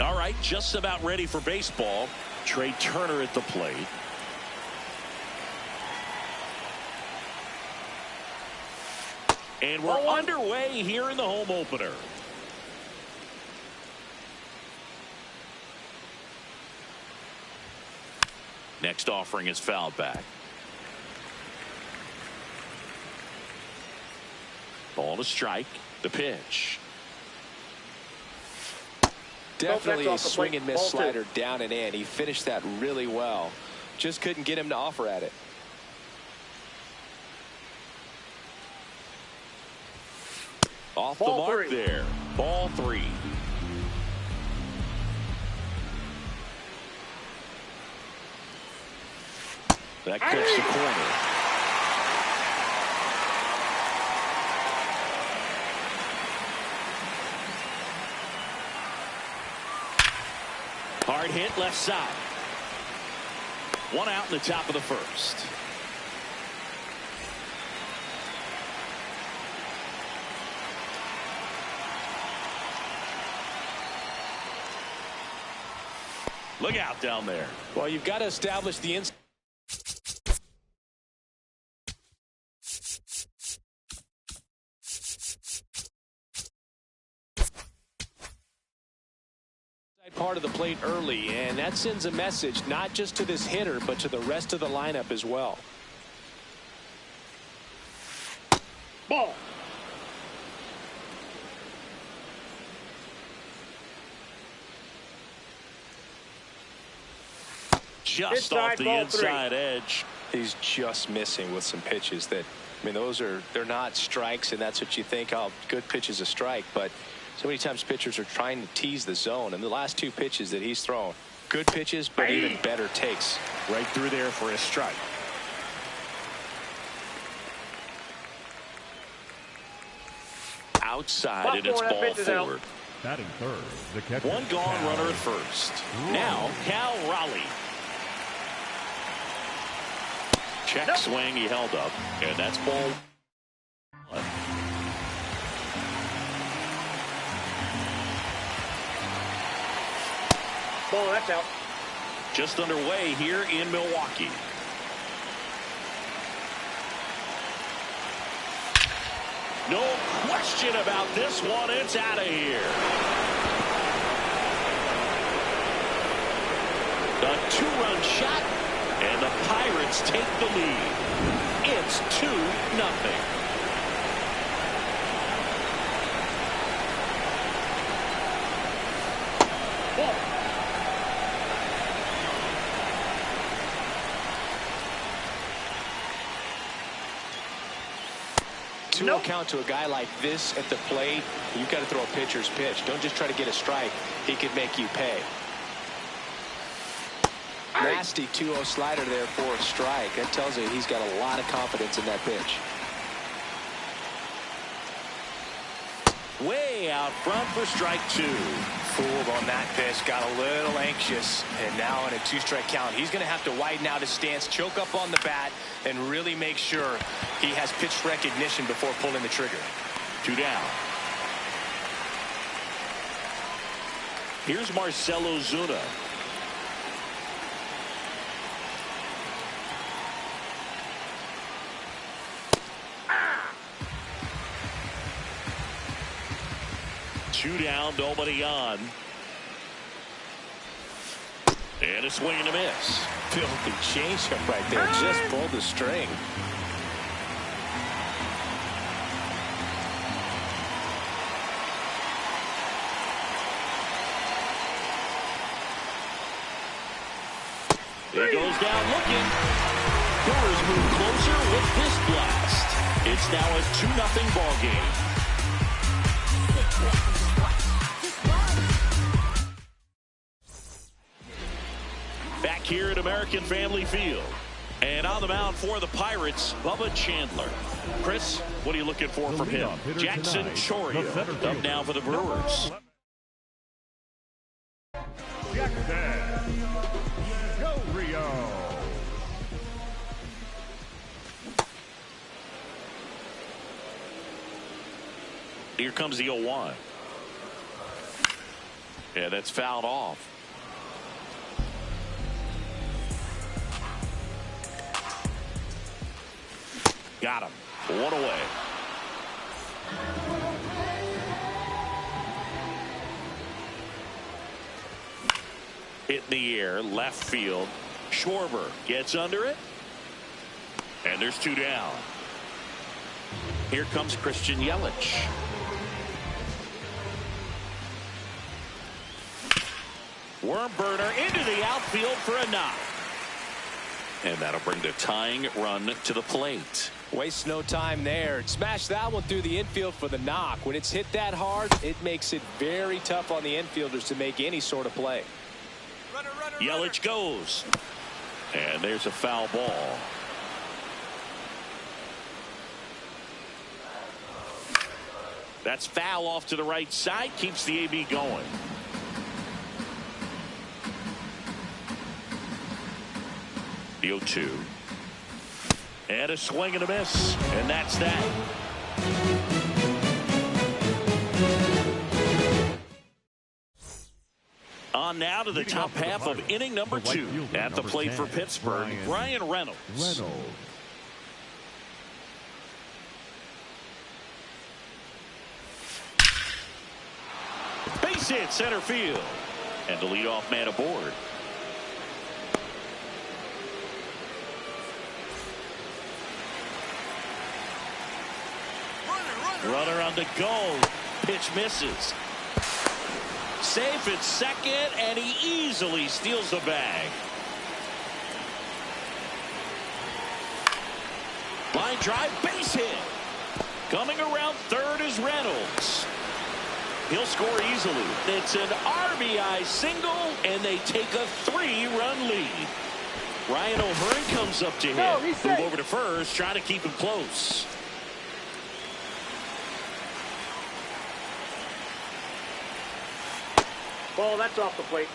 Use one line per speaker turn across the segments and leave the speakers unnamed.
All right, just about ready for baseball. Trey Turner at the plate. And we're underway here in the home opener. Next offering is fouled back. Ball to strike. The pitch.
Definitely a swing and miss slider down and in. He finished that really well. Just couldn't get him to offer at it.
Off the mark there. Ball 3. That clips the corner. Hard hit left side. 1 out in the top of the first. Look out down there.
Well, you've got to establish the inside part of the plate early, and that sends a message not just to this hitter but to the rest of the lineup as well.
Ball.
Just off the inside edge.
He's just missing with some pitches that, I mean, they're not strikes, and that's what you think, oh, good pitch is a strike, but so many times pitchers are trying to tease the zone, and the last 2 pitches that he's thrown, good pitches, but even better takes.
Right through there for a strike. Outside, and it's ball 4.
Batting third, the catcher.
1 gone, runner at first. Now, Cal Raleigh. Check swing, he held up, and that's ball 1.
Ball, that's out.
Just underway here in Milwaukee. No question about this one. It's out of here. A 2-run shot, and the Pirates take the lead. It's 2-0.
Nope. Count to a guy like this at the plate, you've got to throw a pitcher's pitch. Don't just try to get a strike. He could make you pay. Nasty 2-0 slider there for a strike. That tells you he's got a lot of confidence in that pitch.
Way out front for strike 2.
Fooled on that pitch, got a little anxious, and now on a 2-strike count, he's going to have to widen out his stance, choke up on the bat, and really make sure he has pitch recognition before pulling the trigger.
2 down. Here's Marcell Ozuna. Two down, nobody on. And a swing and a miss.
Filthy changeup right there. Just pulled the string.
It goes down looking. Brewers move closer with this blast. It's now a 2-0 ball game. Back here at American Family Field. And on the mound for the Pirates, Bubba Chandler. Chris, what are you looking for from him? Jackson Gtorrious up now for the Brewers.
Gtorrious.
Here comes the 0-1. Yeah, that's fouled off. Got him. One away. Hit in the air, left field. Schwarber gets under it. And there's 2 down. Here comes Christian Yelich. Worm burner into the outfield for a knock. And that'll bring the tying run to the plate.
Waste no time there. Smash that one through the infield for the knock. When it's hit that hard, it makes it very tough on the infielders to make any sort of play.
Yelich goes. And there's a foul ball. That's foul off to the right side. Keeps the AB going. The 0-2. And a swing and a miss. And that's that. On now to the top half of inning number 2. At the plate for Pittsburgh, Ryan Reynolds. Base hit center field. And the leadoff man aboard. Runner on the go. Pitch misses. Safe at second, and he easily steals the bag. Line drive, base hit. Coming around third is Reynolds. He'll score easily. It's an RBI single, and they take a 3-run lead. Ryan O'Hearn comes up to hit. Move over to first, trying to keep him close.
Ball, that's off the plate.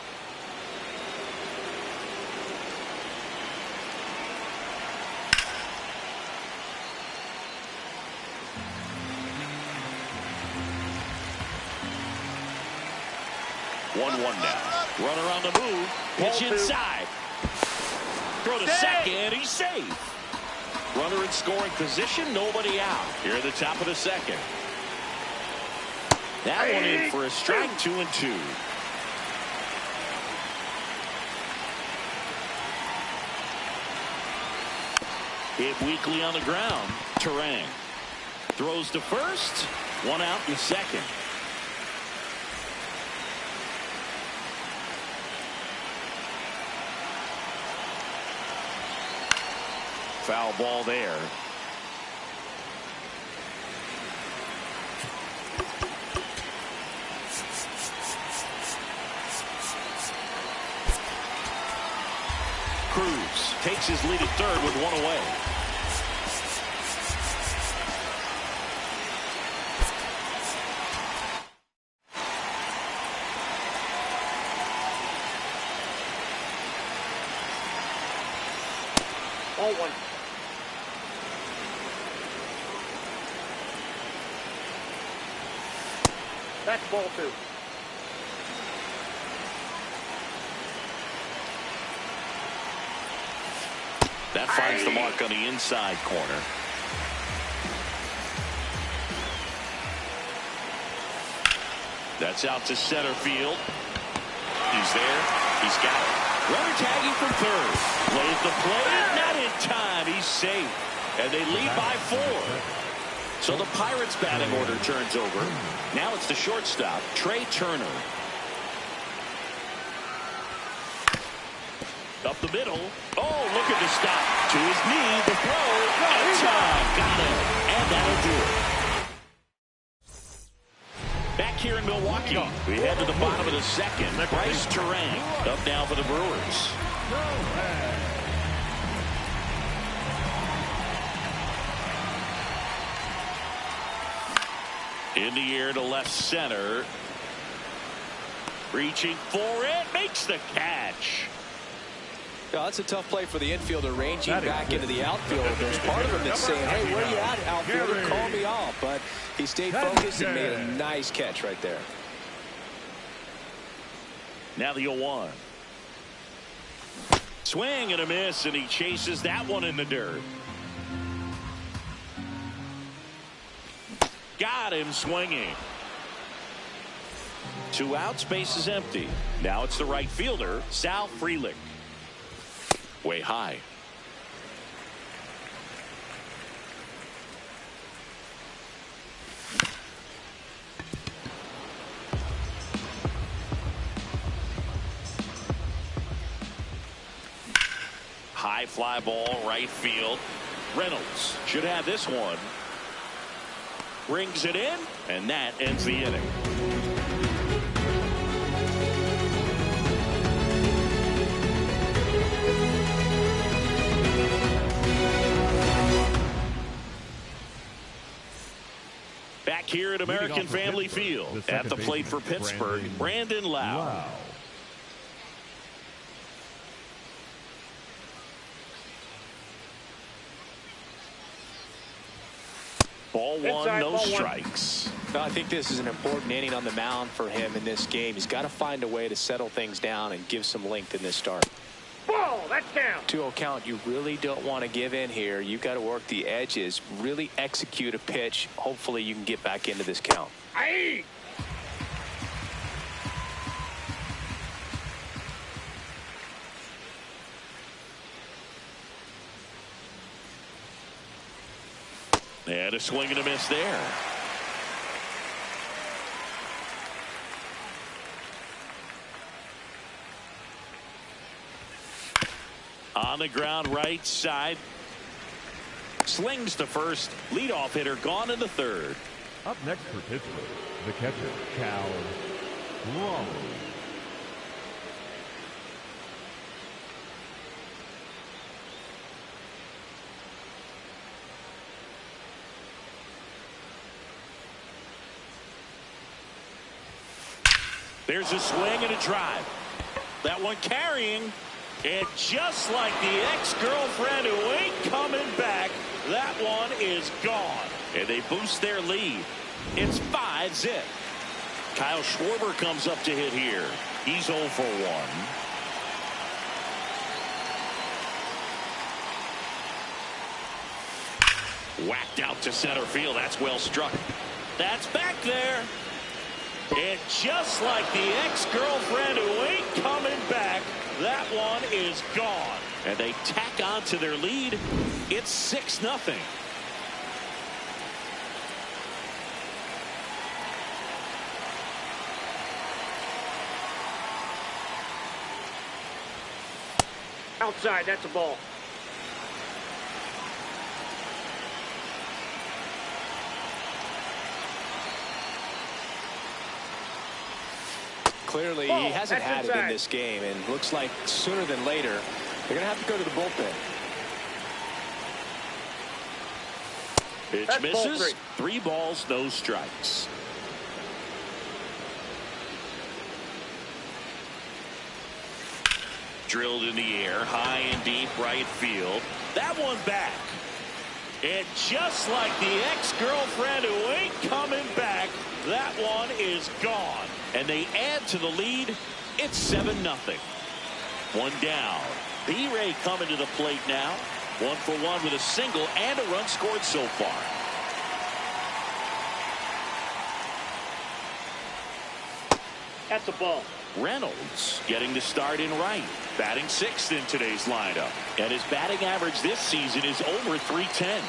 One now. Runner on the move. Pitch inside. Throw to second. He's safe. Runner in scoring position. Nobody out. Here at the top of the second. That one in for a strike. 2-2. Hit weakly on the ground. Terang throws to first. 1 out in the second. Foul ball there. Cruz takes his lead at third with 1 away.
Ball 1. That's ball 2.
That finds the mark on the inside corner. That's out to center field. He's there. He's got it. Runner tagging from third. Plays the play. Not in time. He's safe. And they lead by 4. So the Pirates batting order turns over. Now it's the shortstop, Trey Turner. Up the middle. Oh, look at the stop. To his knee, the throw. In time. Got it. And that'll do it. Back here in Milwaukee, we head to the bottom of the second. Bryce Terang up now for the Brewers. In the air to left center. Reaching for it. Makes the catch.
Yeah, that's a tough play for the infielder, ranging back into the outfield. There's part of him that's saying, hey, where are you at, outfielder? Call me off. But he stayed focused and made a nice catch right there.
Now the 0-1. Swing and a miss, and he chases that one in the dirt. Got him swinging. 2 outs, base is empty. Now it's the right fielder, Sal Frelick. Way high. High fly ball, right field. Reynolds should have this one. Brings it in, and that ends the inning. Back here at American Family Field, at the plate for Pittsburgh, Brandon Lau. Ball one, no strikes.
I think this is an important inning on the mound for him in this game. He's got to find a way to settle things down and give some length in this start.
Ball, that's down.
2-0 count. You really don't want to give in here. You've got to work the edges, really execute a pitch. Hopefully you can get back into this count.
Aye.
And a swing and a miss there. On the ground, right side. Slings to first. Leadoff hitter gone in the third.
Up next for Pittsburgh, the catcher, Cal Raleigh.
There's a swing and a drive. That one carrying. And just like the ex-girlfriend who ain't coming back, that one is gone. And they boost their lead. It's 5-0. Kyle Schwarber comes up to hit here. He's 0 for 1. Whacked out to center field. That's well struck. That's back there. And just like the ex-girlfriend who ain't coming back, that one is gone. And they tack on to their lead. It's 6-0.
Outside, that's a ball.
Clearly, he hasn't had it in this game, and looks like sooner than later, they're going to have to go to the bullpen.
Pitch misses. 3 balls, no strikes. Drilled in the air, high and deep right field. That one back. And just like the ex-girlfriend who ain't coming back, that one is gone. And they add to the lead. It's 7-0. 1 down. B-Ray coming to the plate now. 1 for 1 with a single and a run scored so far.
That's a ball.
Reynolds getting the start in right. Batting 6th in today's lineup. And his batting average this season is over .310.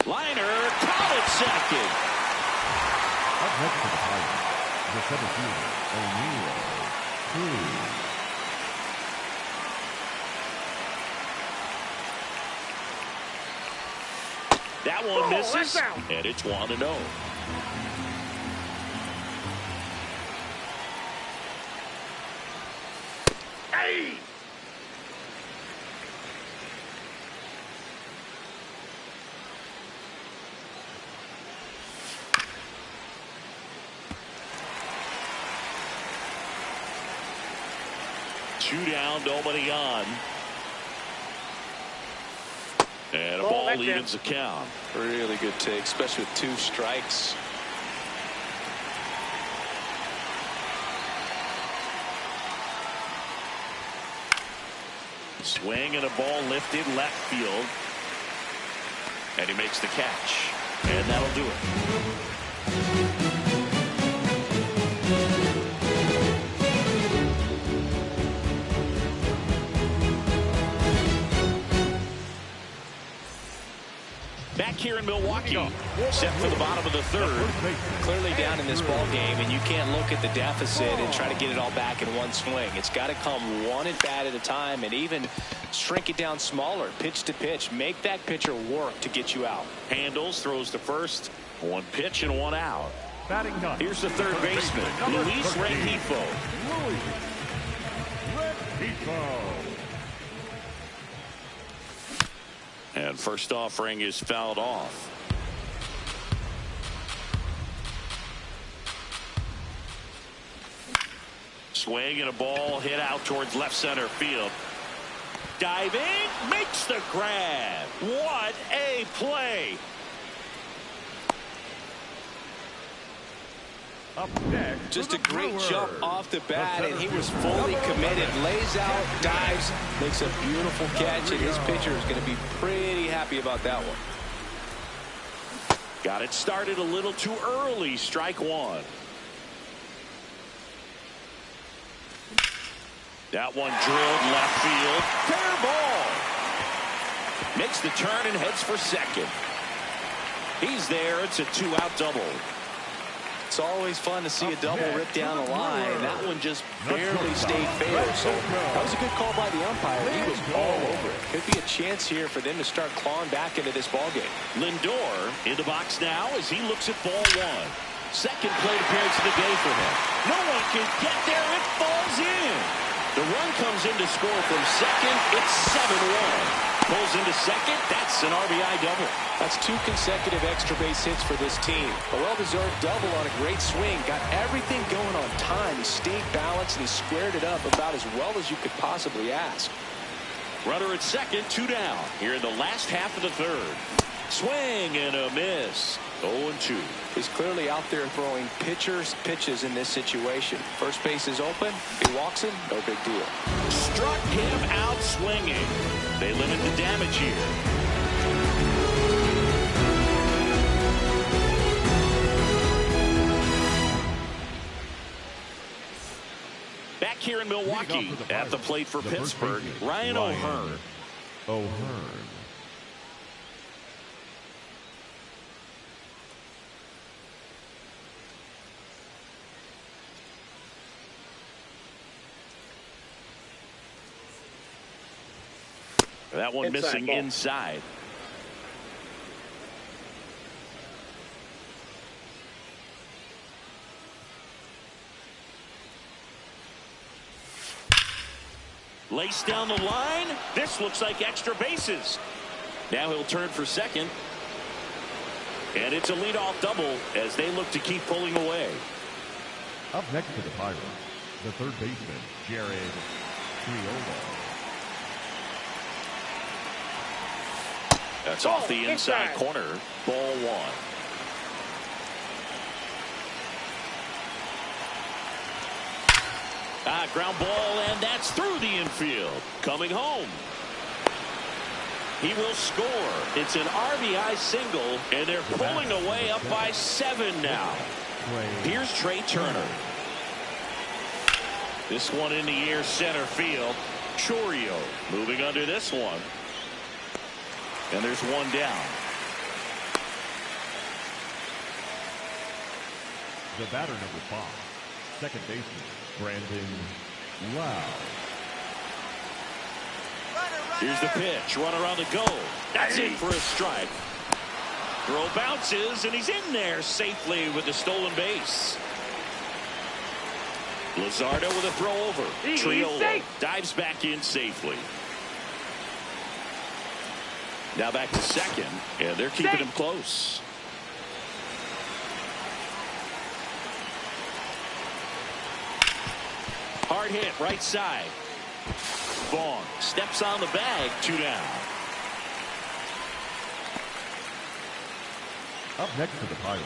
Liner, caught at second.
Up next for the Pirates, the center fielder, O'Neill.
That one misses, and it's 1-0.
Hey!
2 down, nobody on. And a
Ball,
ball
that's
evens the count.
Really good take, especially with 2 strikes.
Swing and a ball lifted left field. And he makes the catch. And that'll do it. Back here in Milwaukee, set for the bottom of the 3rd.
Clearly down in this ball game, and you can't look at the deficit and try to get it all back in one swing. It's got to come one at bat at a time, and even shrink it down smaller, pitch to pitch. Make that pitcher work to get you out.
Handles, throws to first. 1 pitch and 1 out.
Batting ninth.
Here's the 3rd baseman, Luis Rengifo. And first offering is fouled off. Swing and a ball hit out towards left center field. Diving, makes the grab. What a play.
Up next,
Just a great jump off the bat, and he was fully committed. Lays out, dives, makes a beautiful catch, and his pitcher is going to be pretty happy about that one.
Got it started a little too early. Strike 1. That one drilled left field. Fair ball. Makes the turn and heads for second. He's there. It's a 2-out double.
It's always fun to see a double rip down the line. That one just barely stayed fair. So that was a good call by the umpire. He was all over it. Could be a chance here for them to start clawing back into this ball game.
Lindor in the box now as he looks at ball 1. Second plate appearance of the day for him. No one can get there. It falls in. The run comes in to score from second. It's 7-1. Pulls into second. That's an RBI double.
That's 2 consecutive extra base hits for this team. A well-deserved double on a great swing. Got everything going on time. He stayed balanced and he squared it up about as well as you could possibly ask.
Runner at second, 2 down. Here in the last half of the 3rd. Swing and a miss. 0-2.
He's clearly out there throwing pitches in this situation. First base is open. He walks him. No big deal.
Struck him out swinging. They limit the damage here. Back here in Milwaukee at the plate for Pittsburgh, Ryan O'Hearn. That one missing
ball.
inside. Lace down the line. This looks like extra bases. Now he'll turn for second. And it's a leadoff double as they look to keep pulling away.
Up next to the Pirates, the 3rd baseman, Jared Triolo.
That's off the inside corner. Ball 1. Ground ball, and that's through the infield. Coming home. He will score. It's an RBI single, and they're pulling away up by 7 now. Here's Trey Turner. This one in the air, center field. Gtorrious moving under this one. And there's 1 down.
The batter number 5, second baseman, Brandon Lowe.
Here's the pitch. Runner on the go. That's in for a strike. Throw bounces, and he's in there safely with the stolen base. Luzardo with a throw over. Triolo dives back in safely. Now back to second, and they're keeping him close. Hard hit right side. Vaughn steps on the bag, 2 down.
Up next for the Pirates,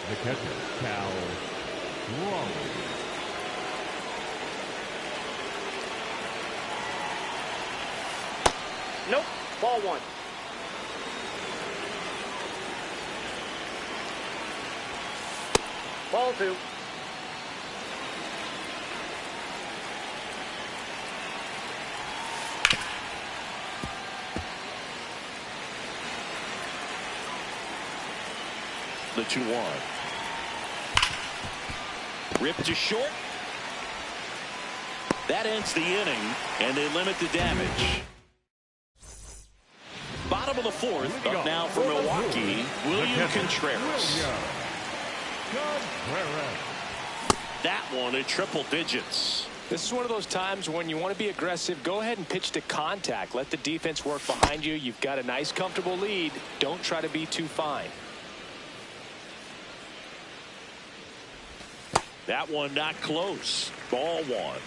the catcher, Cal Raleigh.
Nope. Ball 1. Ball 2.
The 2-1. Ripped to short. That ends the inning, and they limit the damage. Bottom of the 4th, up now for Milwaukee, William Contreras. That one in triple digits.
This is one of those times when you want to be aggressive. Go ahead and pitch to contact. Let the defense work behind you. You've got a nice, comfortable lead. Don't try to be too fine.
That one not close. Ball 1.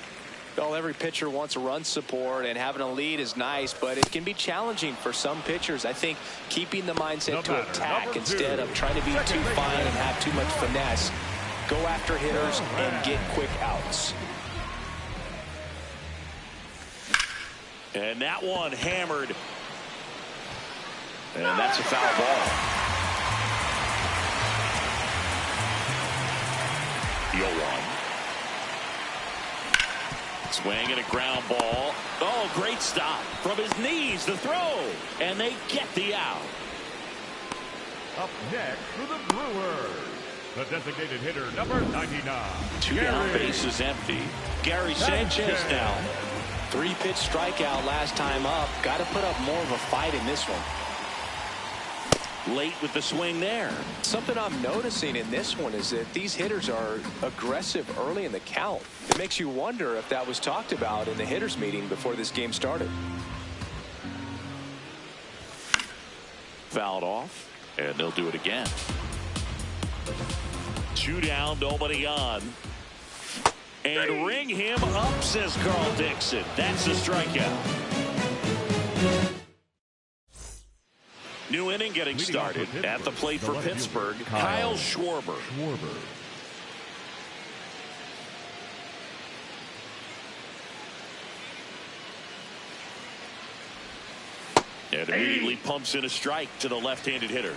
Well, every pitcher wants a run support, and having a lead is nice, but it can be challenging for some pitchers. I think keeping the mindset to attack instead of trying to be too fine and have too much finesse. Go after hitters and get quick outs.
And that one hammered. And that's a foul ball. 0-1. Swing and a ground ball. Oh, great stop. From his knees, the throw. And they get the out.
Up next for the Brewers, the designated hitter, number 99.
2 down, bases empty. Gary Sanchez now.
3-pitch strikeout last time up. Got to put up more of a fight in this one.
Late with the swing there.
Something I'm noticing in this one is that these hitters are aggressive early in the count. It makes you wonder if that was talked about in the hitters meeting before this game started.
Fouled off, and they'll do it again. 2 down, nobody on. And ring him up, says Carl Dixon. That's a strikeout. New inning getting started at the plate for Pittsburgh. Kyle Schwarber. And immediately pumps in a strike to the left-handed hitter.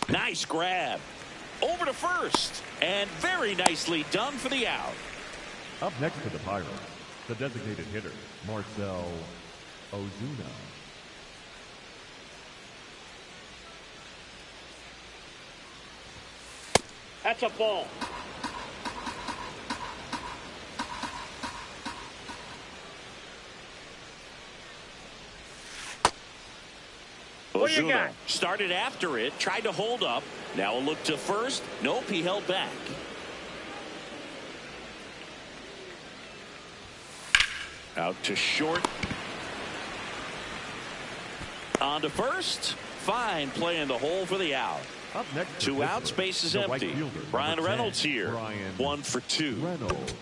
Nice grab. Over to first. And very nicely done for the out.
Up next for the Pirates, the designated hitter, Marcell Ozuna.
That's a ball. What do you got?
Started after it, tried to hold up. Now a look to first. Nope, he held back. Out to short. On to first. Fine play in the hole for the out.
Up next,
2 outs, base is empty. Brian Reynolds here. 1 for 2.
Reynolds.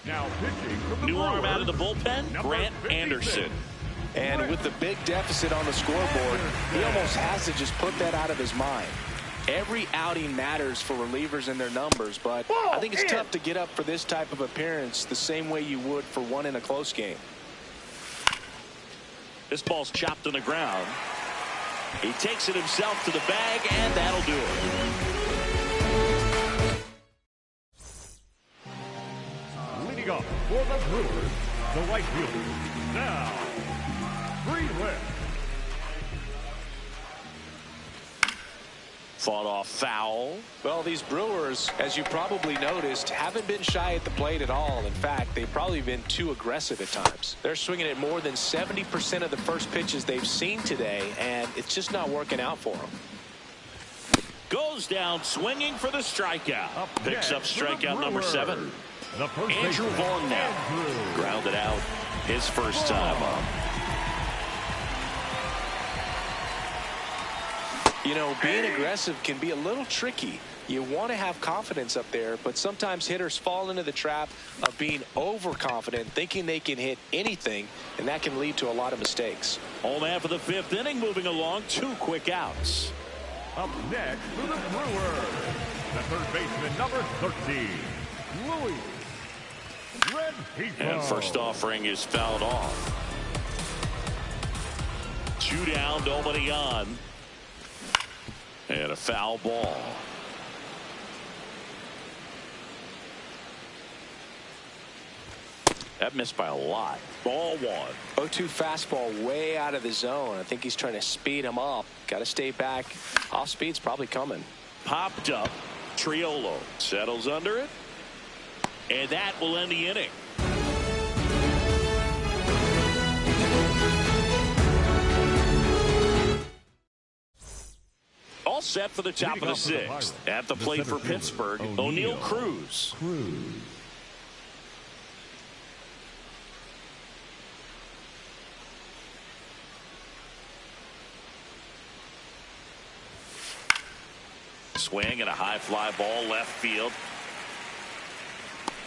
Now pitching from the
New arm
Brewers,
out of the bullpen, Grant
56.
Anderson.
And with the big deficit on the scoreboard, he almost has to just put that out of his mind. Every outing matters for relievers and their numbers, but I think it's tough to get up for this type of appearance the same way you would for one in a close game.
This ball's chopped on the ground. He takes it himself to the bag, and that'll do it.
Leading off for the Brewers, the right fielder, now, Freeland.
Fought off foul.
Well, these Brewers, as you probably noticed, haven't been shy at the plate at all. In fact, they've probably been too aggressive at times. They're swinging at more than 70% of the first pitches they've seen today, and it's just not working out for them.
Goes down swinging for the strikeout. Picks up strikeout number 7. Andrew Vaughn now. Grounded out his first time up.
You know, being aggressive can be a little tricky. You want to have confidence up there, but sometimes hitters fall into the trap of being overconfident, thinking they can hit anything, and that can lead to a lot of mistakes.
Home half of the 5th inning, moving along, 2 quick outs.
Up next for the Brewers, the third baseman, number 13, Louis Red.
And first offering is fouled off. 2 down, nobody on. And a foul ball. That missed by a lot. Ball 1.
0-2 fastball way out of the zone. I think he's trying to speed him up. Got to stay back. Off speed's probably coming.
Popped up. Triolo settles under it. And that will end the inning. All set for the top of the 6th. At the plate for Pittsburgh, O'Neal Cruz. Swing and a high fly ball left field.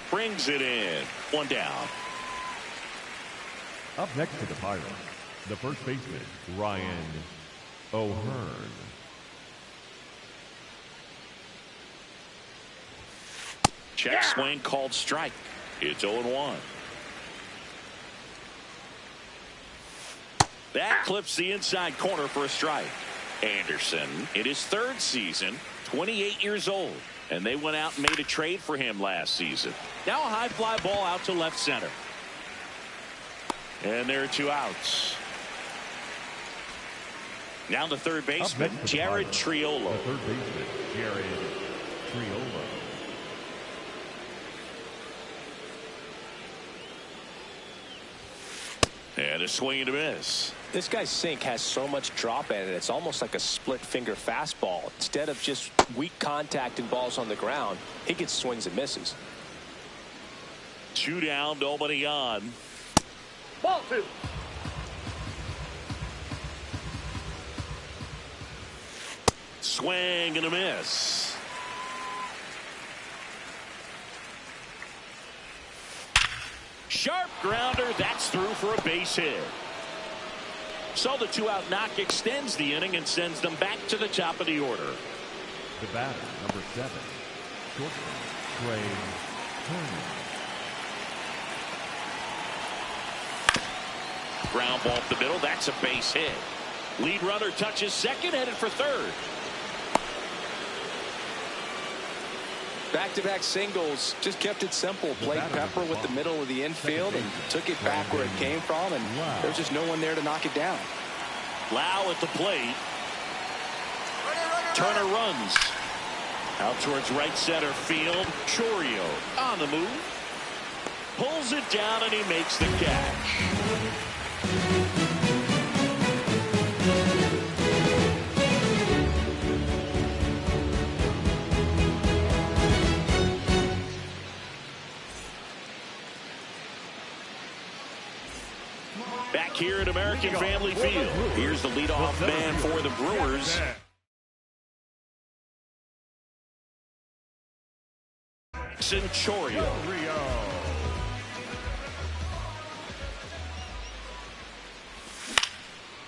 Brings it in. 1 down.
Up next to the Pirates, the first baseman, Ryan O'Hearn.
Check swing called strike. It's 0-1. That clips the inside corner for a strike. Anderson in his 3rd season, 28 years old, and they went out and made a trade for him last season. Now a high fly ball out to left center. And there are 2 outs. Now the third baseman, Jared Triolo.
The third baseman, Jared Triolo.
And a swing and a miss.
This guy's sink has so much drop at it. It's almost like a split finger fastball. Instead of just weak contact and balls on the ground, he gets swings and misses.
2 down, nobody on.
Ball 2.
Swing and a miss. Sharp grounder. That's through for a base hit. So the 2-out knock extends the inning and sends them back to the top of the order.
The batter, number 7, shortstop, Trey Turner.
Ground ball up the middle. That's a base hit. Lead runner touches second, headed for third.
Back-to-back singles, just kept it simple. Played Pepper with the middle of the infield and took it back where it came from, and there was just no one there to knock it down.
Lau at the plate. Turner runs out towards right center field. Gtorrious on the move. Pulls it down and he makes the catch. Back here at American Family Field. Here's the leadoff man for the Brewers. Gtorrious.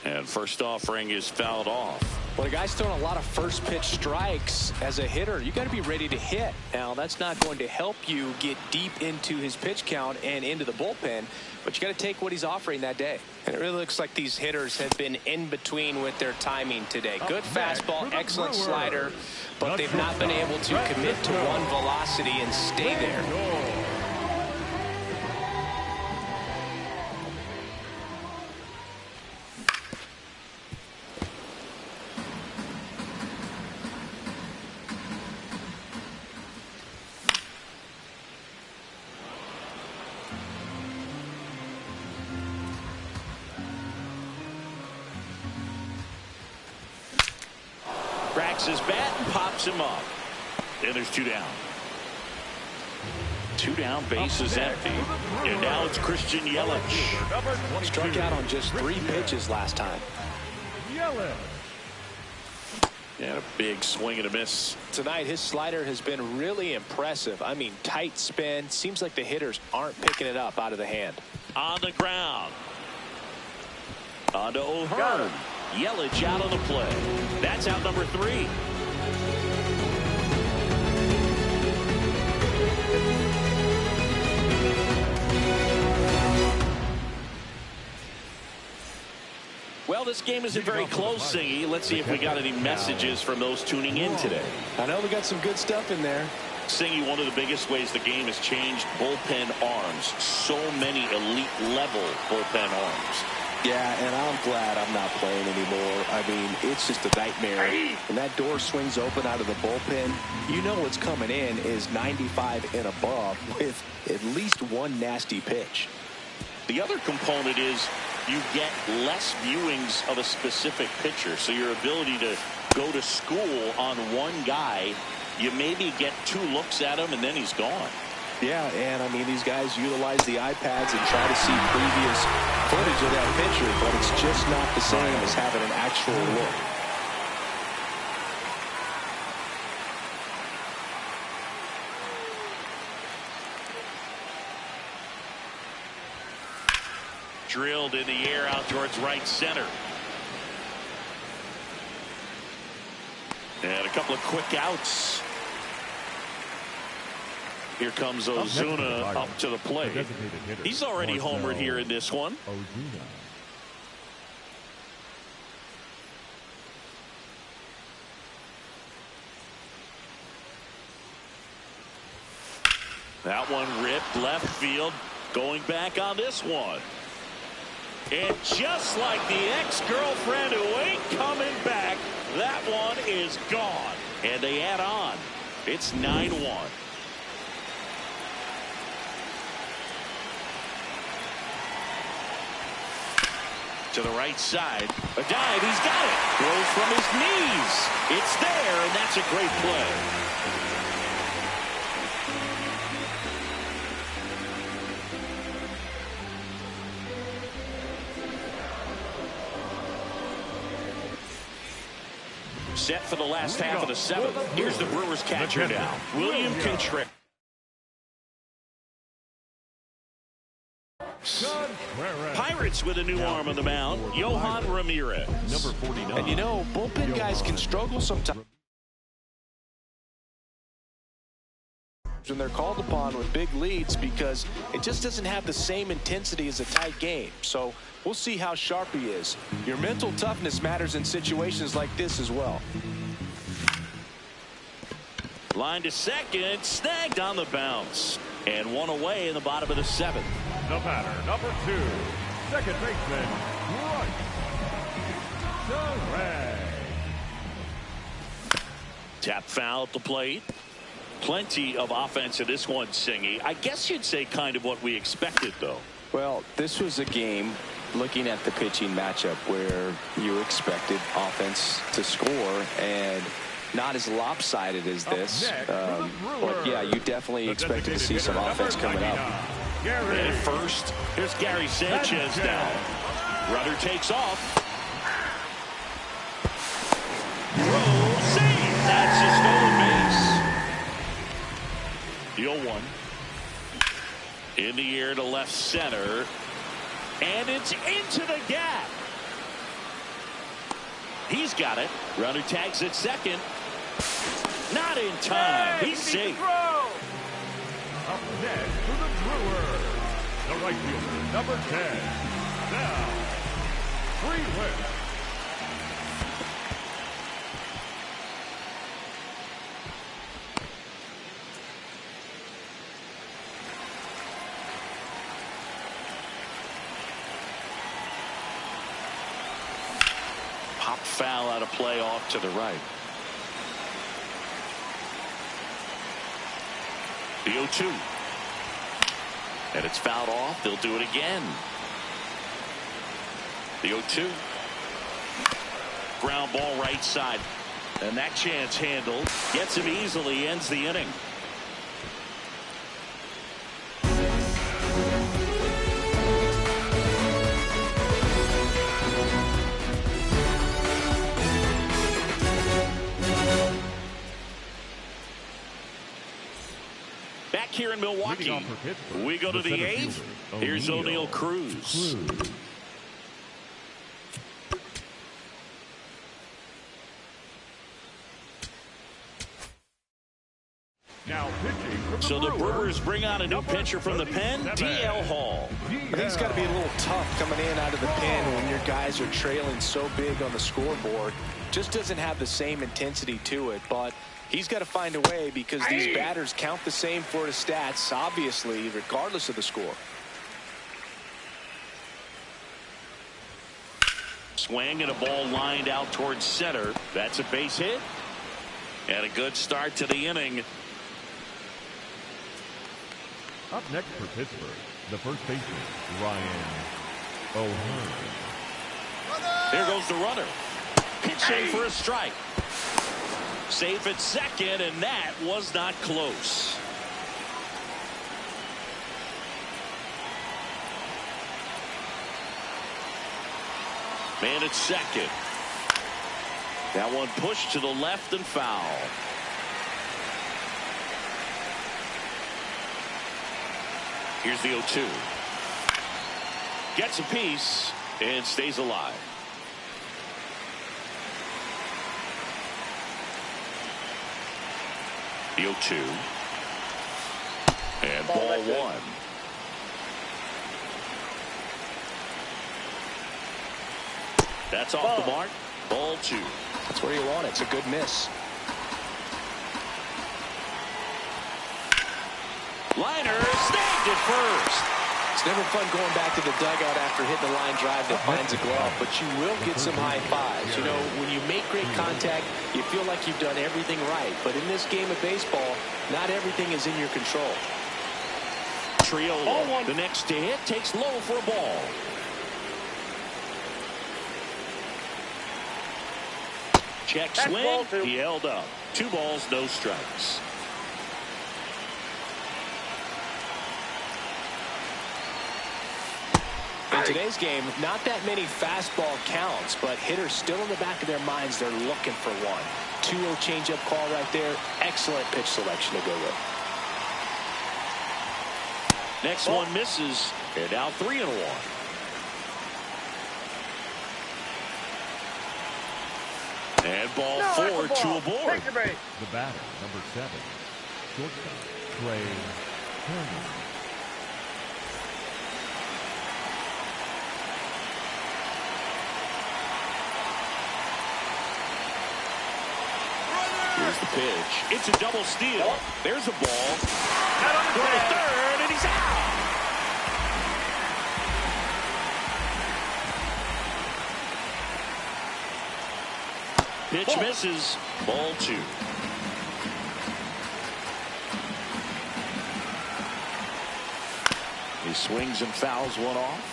And first offering is fouled off.
Well, the guy's throwing a lot of first pitch strikes. As a hitter, you got to be ready to hit. Now, that's not going to help you get deep into his pitch count and into the bullpen, but you got to take what he's offering that day. And it really looks like these hitters have been in between with their timing today. Good fastball, excellent slider, but they've not been able to commit to one velocity and stay there.
Cracks his bat and pops him up. And there's 2 down. 2 down, base is empty. And now it's Christian Yelich.
Struck out on just 3 pitches last time.
Yelich.
And a big swing and a miss.
Tonight, his slider has been really impressive. I mean, tight spin. Seems like the hitters aren't picking it up out of the hand.
On the ground. On to O'Hearn. Yelich out on the play. That's out number 3. Well, this game isn't very close, Singy. Let's see if we got any messages from those tuning in today.
I know we got some good stuff in there.
Singy, one of the biggest ways the game has changed, bullpen arms. So many elite level bullpen arms.
Yeah, and I'm glad I'm not playing anymore. I mean, it's just a nightmare. When that door swings open out of the bullpen, you know what's coming in is 95 and above with at least one nasty pitch.
The other component is you get less viewings of a specific pitcher. So your ability to go to school on one guy, you maybe get 2 looks at him and then he's gone.
Yeah, and I mean, these guys utilize the iPads and try to see previous footage of that pitcher, but it's just not the same as having an actual look.
Drilled in the air out towards right center. And a couple of quick outs. Here comes Ozuna up to the plate. He's already homered here in this one. That one ripped left field. Going back on this one. And just like the ex-girlfriend who ain't coming back, that one is gone. And they add on. It's 9-1. To the right side. A dive. He's got it. Throws from his knees. It's there, and that's a great play. Set for the last half of the 7th. Here's the Brewers catcher now, William Contreras. Pirates with a new arm on the mound, Yohan Ramirez.
Number 49.
And you know, bullpen guys can struggle sometimes when they're called upon with big leads because it just doesn't have the same intensity as a tight game. So we'll see how sharp he is. Your mental toughness matters in situations like this as well.
Line to second, snagged on the bounce. And one away in the bottom of the 7th.
The batter, number 2, second baseman, Gtorrious.
Tap foul at the plate. Plenty of offense in this one, Singy. I guess you'd say kind of what we expected, though.
Well, this was a game, looking at the pitching matchup, where you expected offense to score, and not as lopsided as this. But yeah, you definitely expected to see some offense coming up.
And at first, here's Gary Sanchez now. Runner takes off. Throw, save. That's a stolen base. The 0-1. In the air to left center. And it's into the gap. He's got it. Runner tags at second. Not in time. He's safe.
Up next for the Brewers, the right fielder, number 10, now, Gtorrious.
Pop foul out of play off to the right. The 0-2. And it's fouled off. They'll do it again. The 0-2. Ground ball right side. And that chance handled. Gets him easily. Ends the inning. Milwaukee. We go to the 8th. Here's O'Neal Cruz.
Now pitching for
So the Brewers bring out a new pitcher from the pen, DL Hall.
I think it's got to be a little tough coming in out of the pen when your guys are trailing so big on the scoreboard. Just doesn't have the same intensity to it, but he's got to find a way because these batters count the same for his stats, obviously, regardless of the score.
Swing and a ball lined out towards center. That's a base hit. And a good start to the inning.
Up next for Pittsburgh, the first baseman, Ryan O'Hearn.
There goes the runner. Pitching for a strike. Safe at second, and that was not close. Man at second. That one pushed to the left and foul. Here's the 0-2. Gets a piece and stays alive. The 0-2. And ball one. That's off the mark. Ball two.
That's where you want it. It's a good miss.
Liner snagged it first.
It's never fun going back to the dugout after hitting a line drive that finds a glove, but you will get some high fives. You know, when you make great contact, you feel like you've done everything right. But in this game of baseball, not everything is in your control.
Triolo, the next to hit, takes low for a ball. Check swing. He held up. 2 balls, no strikes.
In today's game, not that many fastball counts, but hitters still in the back of their minds, they're looking for one. 2-0 changeup call right there. Excellent pitch selection to go with.
Next one misses, and now 3-1. And ball 4, 2 aboard.
The batter, number 7, shortstop, Trey Turner.
Here's the pitch. It's a double steal. There's a ball. Go to third, and he's out. Pitch misses. Ball 2. He swings and fouls one off.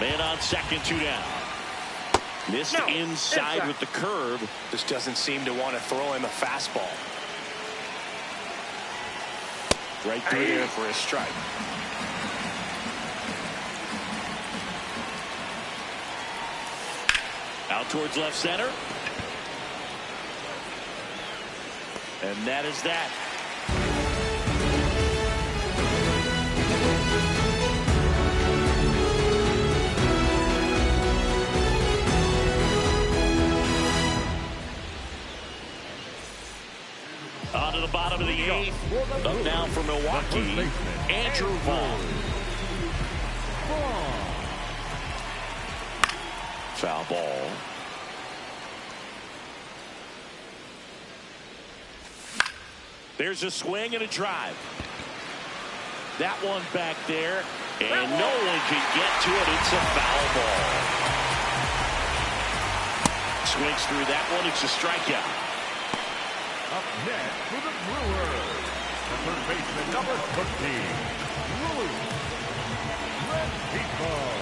Man on second, 2 down. Missed inside with the curve.
Just doesn't seem to want to throw him a fastball.
Right through there for a strike. Out towards left center. And that is that. On to the bottom of the 8th. Up now for Milwaukee, Andrew Vaughn. Foul ball. There's a swing and a drive. That one back there, and no one can get to it. It's a foul ball. Swings through that one. It's a strikeout.
Up next for the Brewers, the third baseman, number 13, Louis Renfroe.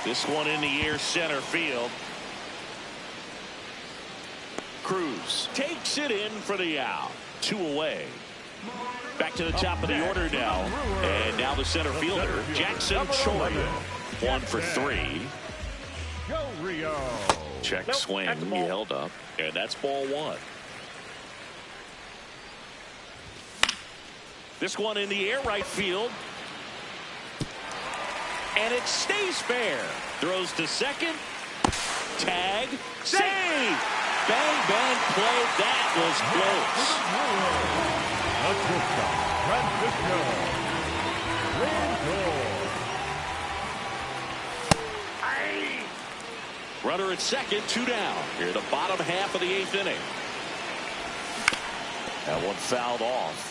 This one in the air, center field. Cruz takes it in for the out. 2 away. Back to the top of the order now. And now the center fielder, Jackson Choi. 1 for 3.
Gtorrious.
Check
Nope,
swing.
that's a
He
ball.
held up. And that's ball one. This one in the air right field. And it stays fair. Throws to second. Tag. Save. Bang, bang, play. That was close. Runner at second, 2 down. Here the bottom half of the 8th inning. That one fouled off.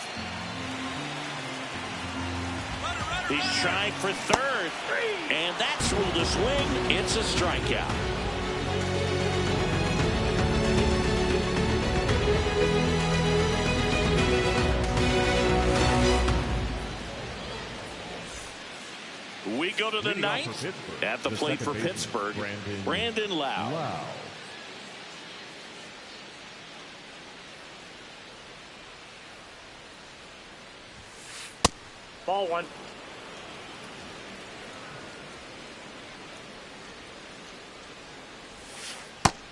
He's trying for third. And that's ruled a swing. It's a strikeout. We go to the 9th. At the plate for Pittsburgh, Brandon Lau.
Ball one.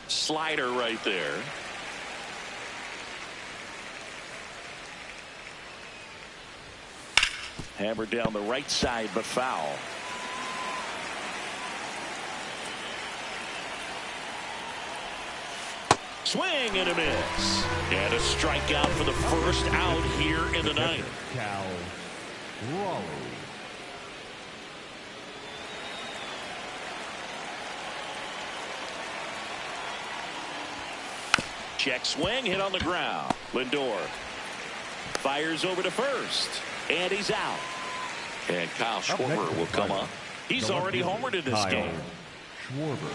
Slider right there. Hammered down the right side, but foul. Swing and a miss. And a strikeout for the first out here in the 9th.
Cal Raleigh.
Check swing, hit on the ground. Lindor fires over to first. And he's out. And Kyle Schwarber will come up. He's already homered in this game.
Schwarber.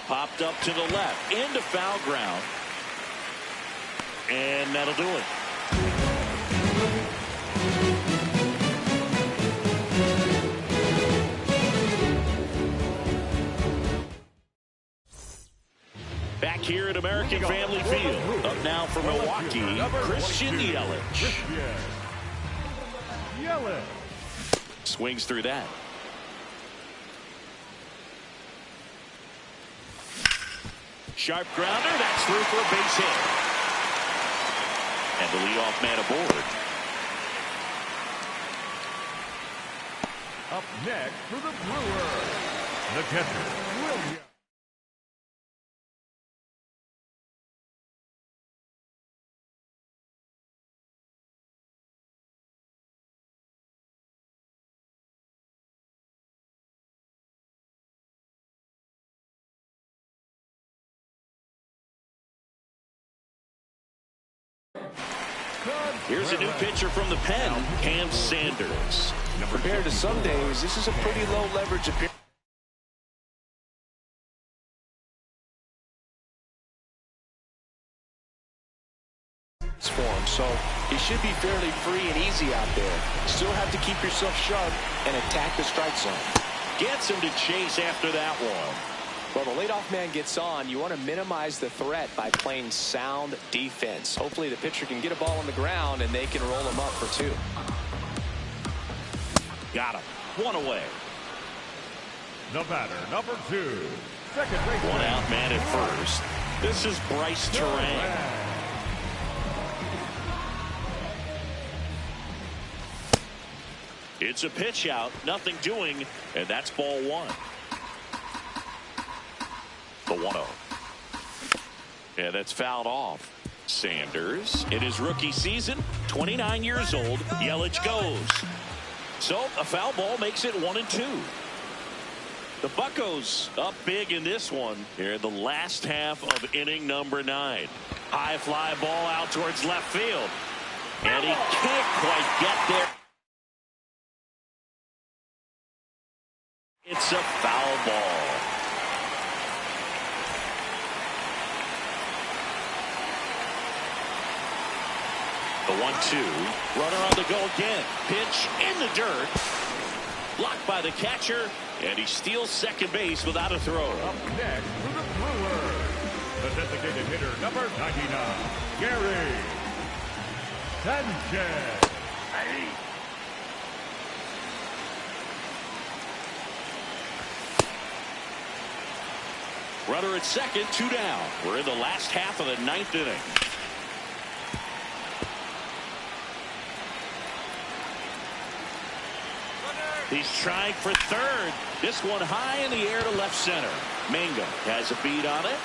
Popped up to the left. Into foul ground. And that'll do it. Back here at American Family Field. Up now for Milwaukee, Christian Yelich. Swings through that. Sharp grounder. That's through for a base hit. And the leadoff man aboard.
Up next for the Brewers, the catcher, Williams.
Here's a new pitcher from the pen, Cam Sanders.
Compared to some days, this is a pretty low leverage appearance for him, so he should be fairly free and easy out there. Still have to keep yourself sharp and attack the strike zone.
Gets him to chase after that one.
Well, the leadoff man gets on. You want to minimize the threat by playing sound defense. Hopefully the pitcher can get a ball on the ground and they can roll him up for 2.
Got him. One away.
The batter, number 2, second baseman.
One out man at first. This is Bryce Terang. It's a pitch out, nothing doing, and that's ball one. The 1-0. And that's fouled off. Sanders, in his rookie season, 29 years old, Yelich goes. So a foul ball makes it 1-2. The Buccos up big in this one here in the last half of inning number 9. High fly ball out towards left field. And he can't quite get there. It's a foul ball. The 1-2. Runner on the go again. Pitch in the dirt. Blocked by the catcher. And he steals second base without a throw.
Up next for the Brewers, the designated hitter, number 99, Gary Sanchez.
Runner at second, 2 down. We're in the last half of the 9th inning. He's trying for third. This one high in the air to left center. Mingo has a beat on it.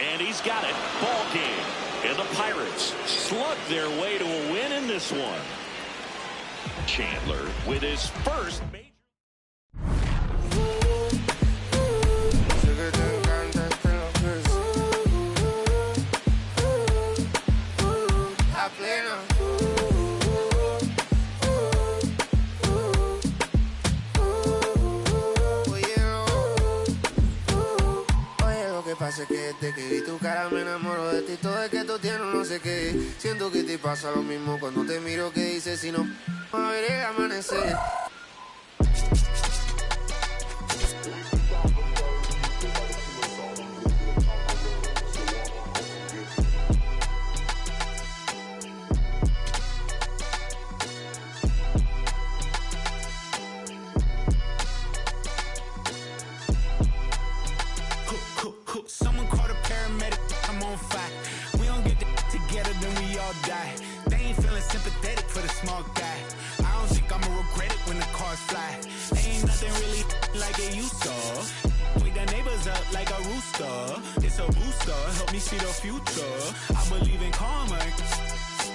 And he's got it. Ball game. And the Pirates slug their way to a win in this one. Chandler with his first major.
Pasa que desde que vi tu cara me enamoro de ti. Todo es que tú tienes no sé qué. Siento que te pasa lo mismo cuando te miro. Que dices si no a ver el amanecer.
Someone call the paramedic, I'm on fire. We don't get together, then we all die. They ain't feeling sympathetic for the small guy. I don't think I'ma regret it when the cars fly. Ain't nothing really like it used to. Wake the neighbors up like a rooster. It's a booster, help me see the future. I believe in karma,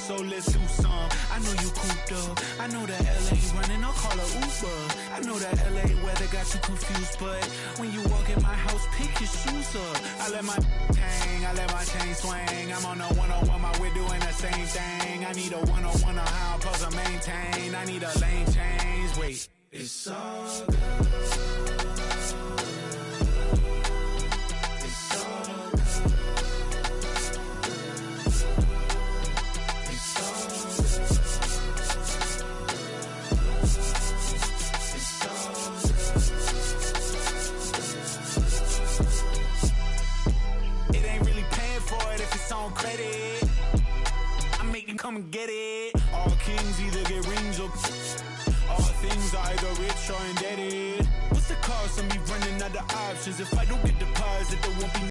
so let's do some. I know you cooped up. I know that LA running, I'll call a Uber. I know that LA weather got you confused, but when you walk in my house, pick your shoes up. I let my hang, I let my chain swing. I'm on a 101, my we're doing the same thing. I need a 101 on how I'm supposed to maintain. I need a lane change. Wait, it's all good. Credit, I make them come and get it. All kings either get rings or all things are either rich or indebted. What's the cost of me running out of options? If I don't get deposited, there won't be